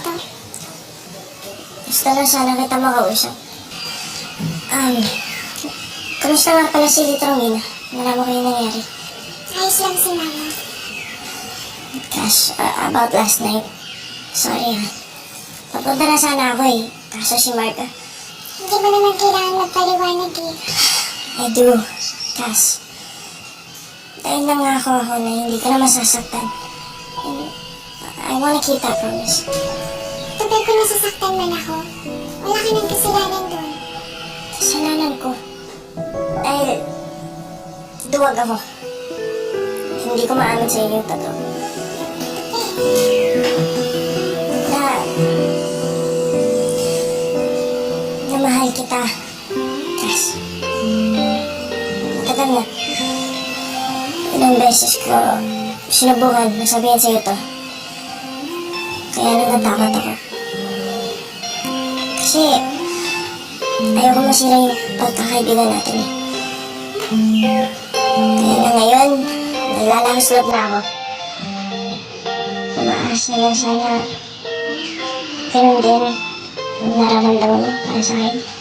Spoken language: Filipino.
nandito? Gusto na sana kita makausap. Kamusta nga pala si Tito Romina? Nalaman ko yung nangyari. Ayos lang si Mama. Cash, about last night. Sorry ha. Papunta na sana ako eh. Kaso si Mark Hindi mo naman kailangan magpaliwanag eh. I do. Cass. Dahil nangako ako na hindi ka na masasaktan. And I wanna keep that promise. Tagal ko nasasaktan man ako. Wala ka ng kasalanan doon. Kasalanan ko. Dahil duwag ako. Hindi ko maamin sa iyo yung totoo. Na mahal kita. Cass. Matagal na. Ilang beses ko sinubukan na sabihin sa'yo to. Kaya natatakot ako. Kasi ayoko masira yung pagkakaibigan natin eh. Kaya na ngayon, naglalahos loob na ako. Umaas na lang sana ganun din ang nararamdaman mo para sa akin.